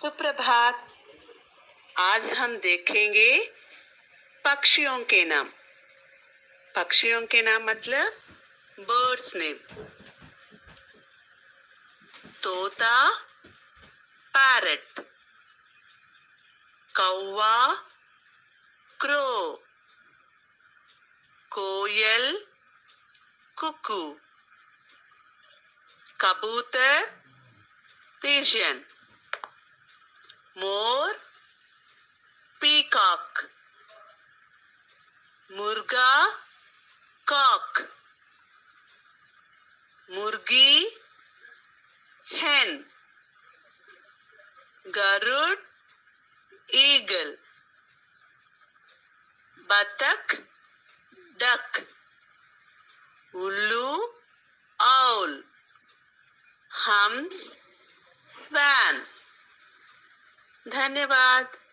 सुप्रभात। आज हम देखेंगे पक्षियों के नाम। पक्षियों के नाम मतलब बर्ड्स नेम। तोता, पैरट। कौवा, क्रो। कोयल, कुकू। कबूतर, पिजन। मोर, पीकॉक। मुर्गा, कॉक। मुर्गी, hen। गरुड़, ईगल। बतख, डक। उल्लू, owl। हंस, swan। धन्यवाद।